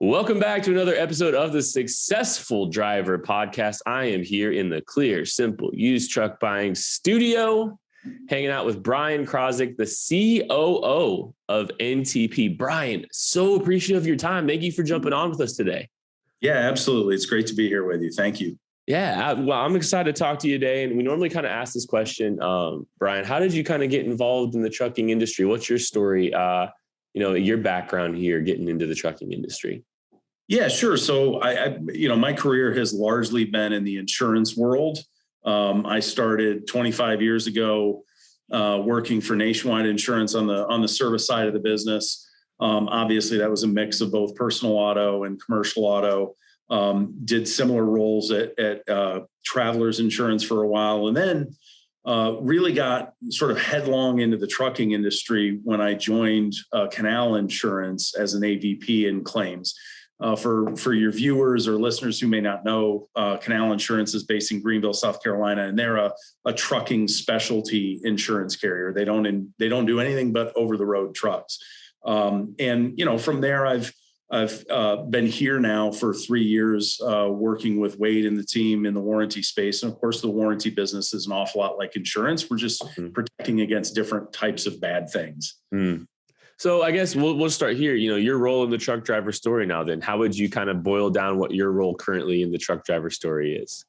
Welcome back to another episode of the Successful Driver Podcast. I am here in the Clear, Simple Used Truck Buying Studio, hanging out with Brian Krawczyk, the COO of NTP. Brian, so appreciative of your time. Thank you for jumping on with us today. Yeah, absolutely. It's great to be here with you. Thank you. Yeah, well, I'm excited to talk to you today. And we normally kind of ask this question, Brian, how did you kind of get involved in the trucking industry? What's your story, your background here getting into the trucking industry? Yeah, sure. So my career has largely been in the insurance world. I started 25 years ago working for Nationwide Insurance on the service side of the business. Obviously, that was a mix of both personal auto and commercial auto. Did similar roles at Travelers Insurance for a while, and then really got sort of headlong into the trucking industry when I joined Canal Insurance as an AVP in claims. For your viewers or listeners who may not know, Canal Insurance is based in Greenville, South Carolina, and they're a trucking specialty insurance carrier. They don't do anything but over the road trucks. From there, I've been here now for 3 years, working with Wade and the team in the warranty space. And of course, the warranty business is an awful lot like insurance. We're just protecting against different types of bad things. So I guess we'll start here. Your role in the truck driver story now, then how would you kind of boil down what your role currently in the truck driver story is?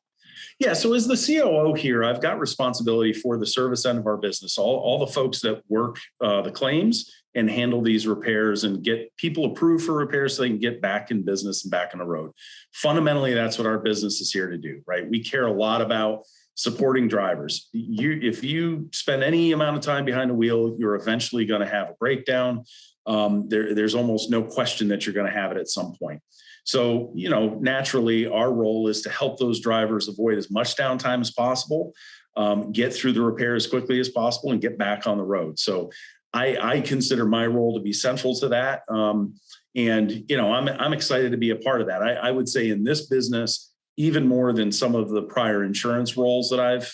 Yeah. So as the COO here, I've got responsibility for the service end of our business, all the folks that work the claims and handle these repairs and get people approved for repairs so they can get back in business and back on the road. Fundamentally, that's what our business is here to do, right? We care a lot about supporting drivers. If you spend any amount of time behind the wheel, you're eventually going to have a breakdown. There's almost no question that you're going to have it at some point. So, naturally, our role is to help those drivers avoid as much downtime as possible, get through the repair as quickly as possible, and get back on the road. So I consider my role to be central to that. I'm excited to be a part of that. I would say in this business, even more than some of the prior insurance roles that I've,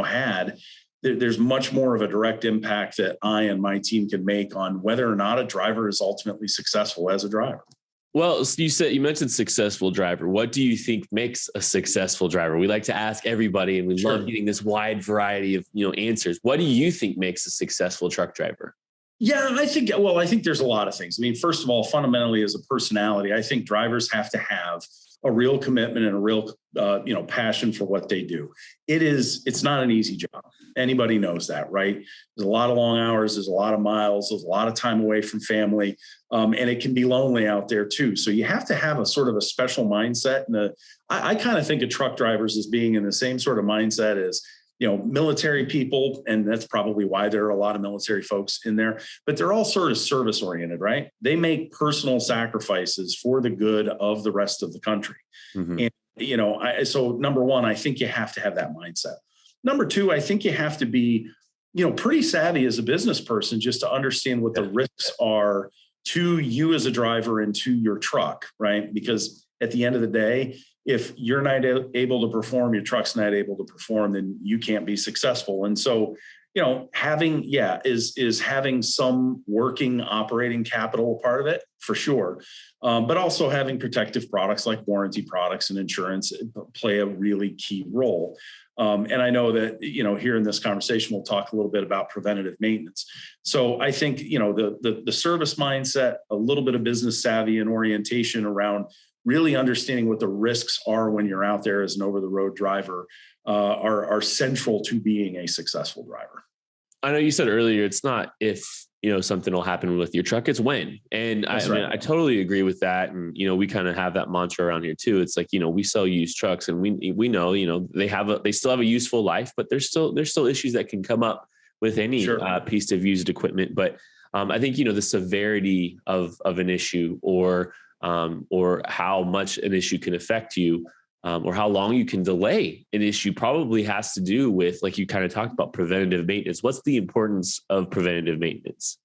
had, there's much more of a direct impact that I and my team can make on whether or not a driver is ultimately successful as a driver. Well, you mentioned successful driver. What do you think makes a successful driver? We like to ask everybody, and we love getting this wide variety of, answers. What do you think makes a successful truck driver? Yeah, I think there's a lot of things. I mean, first of all, fundamentally as a personality, I think drivers have to have a real commitment and a real, passion for what they do. It's not an easy job. Anybody knows that, right? There's a lot of long hours. There's a lot of miles. There's a lot of time away from family. And it can be lonely out there too. So you have to have a sort of a special mindset. And I kind of think of truck drivers as being in the same sort of mindset as, military people. And that's probably why there are a lot of military folks in there, but they're all sort of service oriented, right? They make personal sacrifices for the good of the rest of the country. Mm-hmm. And, so number one, I think you have to have that mindset. Number two, I think you have to be, pretty savvy as a business person just to understand what the risks are to you as a driver and to your truck, right? Because at the end of the day, if you're not able to perform, your truck's not able to perform, then you can't be successful. And so, having some working operating capital a part of it for sure. But also having protective products like warranty products and insurance play a really key role. And I know that, here in this conversation, we'll talk a little bit about preventative maintenance. So I think, the service mindset, a little bit of business savvy and orientation around really understanding what the risks are when you're out there as an over-the-road driver are central to being a successful driver. I know you said earlier, it's not if, something will happen with your truck, it's when. And I totally agree with that. And, we kind of have that mantra around here too. It's like, we sell used trucks and we know, they still have a useful life, but there's still issues that can come up with any piece of used equipment. But I think, the severity of an issue or how much an issue can affect you, or how long you can delay an issue probably has to do with, like you kind of talked about, preventative maintenance. What's the importance of preventative maintenance?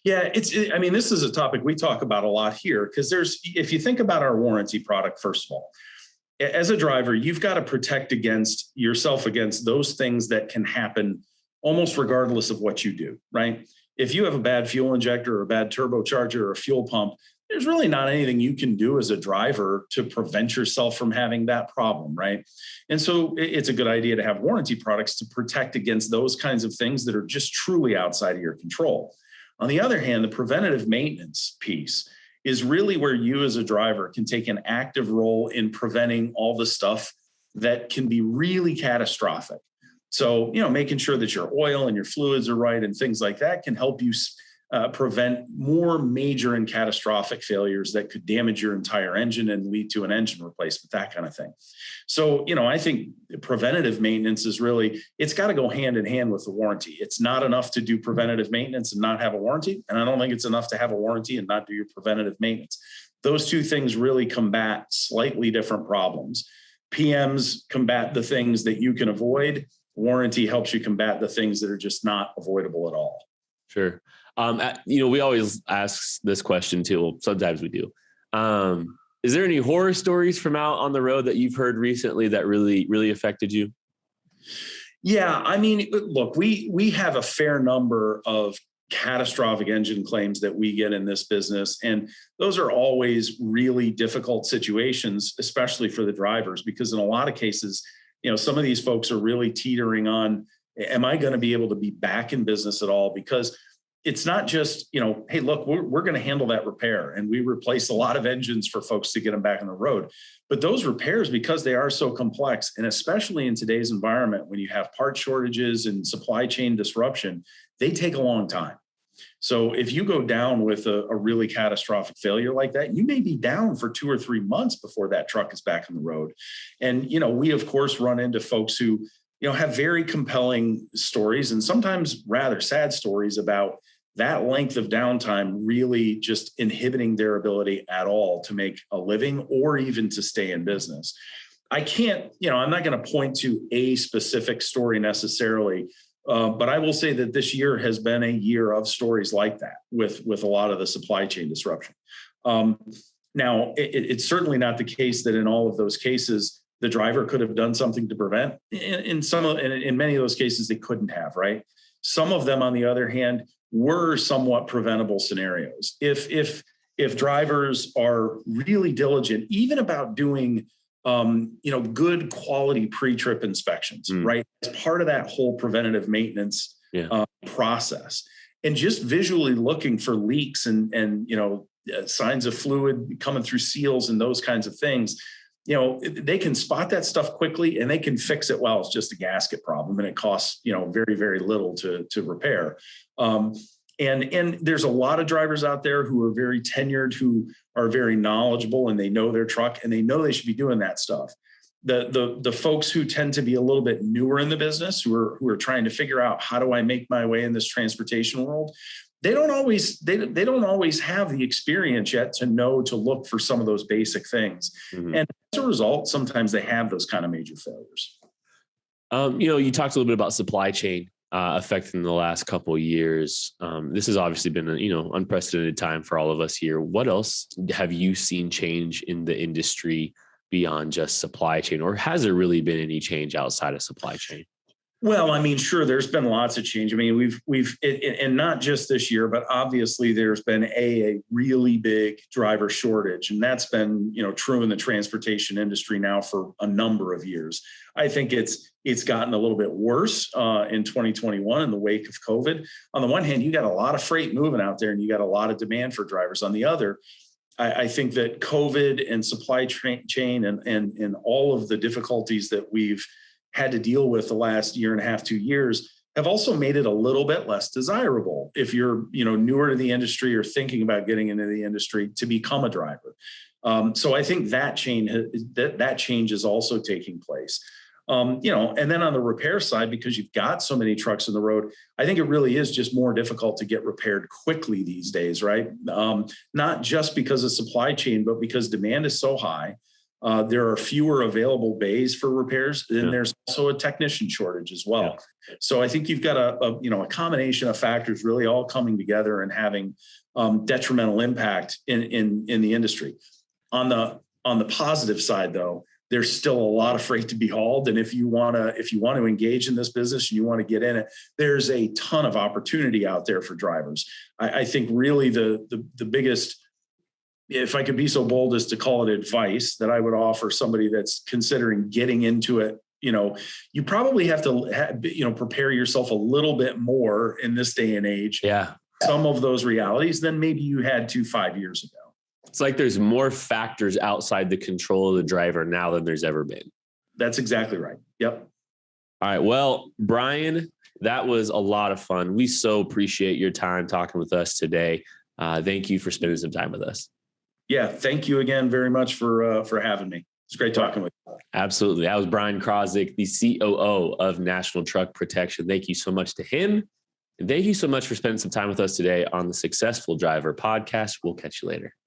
Yeah, this is a topic we talk about a lot here because if you think about our warranty product, first of all, as a driver, you've got to protect yourself against those things that can happen almost regardless of what you do, right? If you have a bad fuel injector or a bad turbocharger or a fuel pump, there's really not anything you can do as a driver to prevent yourself from having that problem, right? And so it's a good idea to have warranty products to protect against those kinds of things that are just truly outside of your control. On the other hand, the preventative maintenance piece is really where you as a driver can take an active role in preventing all the stuff that can be really catastrophic. So, making sure that your oil and your fluids are right and things like that can help you prevent more major and catastrophic failures that could damage your entire engine and lead to an engine replacement, that kind of thing. So, I think preventative maintenance is really, it's got to go hand in hand with the warranty. It's not enough to do preventative maintenance and not have a warranty. And I don't think it's enough to have a warranty and not do your preventative maintenance. Those two things really combat slightly different problems. PMs combat the things that you can avoid. Warranty helps you combat the things that are just not avoidable at all. Sure. We always ask this question too. Well, sometimes we do. Is there any horror stories from out on the road that you've heard recently that really, really affected you? Yeah. I mean, look, we have a fair number of catastrophic engine claims that we get in this business. And those are always really difficult situations, especially for the drivers, because in a lot of cases, some of these folks are really teetering on, am I going to be able to be back in business at all? Because it's not just, hey, look, we're going to handle that repair. And we replace a lot of engines for folks to get them back on the road. But those repairs, because they are so complex, and especially in today's environment, when you have part shortages and supply chain disruption, they take a long time. So if you go down with a really catastrophic failure like that, you may be down for 2 or 3 months before that truck is back on the road. And, we, of course, run into folks who, have very compelling stories and sometimes rather sad stories about that length of downtime really just inhibiting their ability at all to make a living or even to stay in business. I can't, I'm not going to point to a specific story necessarily, but I will say that this year has been a year of stories like that with a lot of the supply chain disruption. Now, it's certainly not the case that in all of those cases, the driver could have done something to prevent. In many of those cases, they couldn't have, right? Some of them, on the other hand, were somewhat preventable scenarios. If drivers are really diligent, even about doing, good quality pre-trip inspections, right? As part of that whole preventative maintenance process, and just visually looking for leaks and signs of fluid coming through seals and those kinds of things. They can spot that stuff quickly and they can fix it while it's just a gasket problem and it costs, very, very little to repair. And there's a lot of drivers out there who are very tenured, who are very knowledgeable, and they know their truck and they know they should be doing that stuff. The folks who tend to be a little bit newer in the business, who are trying to figure out, how do I make my way in this transportation world? They don't always have the experience yet to know to look for some of those basic things. Mm-hmm. And as a result, sometimes they have those kind of major failures. You talked a little bit about supply chain affecting the last couple of years. This has obviously been an unprecedented time for all of us here. What else have you seen change in the industry beyond just supply chain, or has there really been any change outside of supply chain? Well, I mean, sure, there's been lots of change. I mean, we've and not just this year, but obviously there's been a really big driver shortage, and that's been, true in the transportation industry now for a number of years. I think it's gotten a little bit worse in 2021 in the wake of COVID. On the one hand, you got a lot of freight moving out there and you got a lot of demand for drivers. On the other, I think that COVID and supply chain and all of the difficulties that we've had to deal with the last year and a half, 2 years, have also made it a little bit less desirable if you're, newer to the industry or thinking about getting into the industry to become a driver. So I think that change is also taking place. And then on the repair side, because you've got so many trucks on the road, I think it really is just more difficult to get repaired quickly these days, right? Not just because of supply chain, but because demand is so high. There are fewer available bays for repairs, and there's also a technician shortage as well. Yeah. So I think you've got a combination of factors really all coming together and having detrimental impact in the industry. On the positive side, though, there's still a lot of freight to be hauled, and if you want to engage in this business and you want to get in it, there's a ton of opportunity out there for drivers. I think really the biggest if I could be so bold as to call it advice that I would offer somebody that's considering getting into it, you probably have to, prepare yourself a little bit more in this day and age. Yeah. Some of those realities than maybe you had 5 years ago. It's like there's more factors outside the control of the driver now than there's ever been. That's exactly right. Yep. All right. Well, Brian, that was a lot of fun. We so appreciate your time talking with us today. Thank you for spending some time with us. Yeah. Thank you again very much for having me. It's great talking with you. Absolutely. That was Brian Krawczyk, the COO of National Truck Protection. Thank you so much to him. And thank you so much for spending some time with us today on the Successful Driver podcast. We'll catch you later.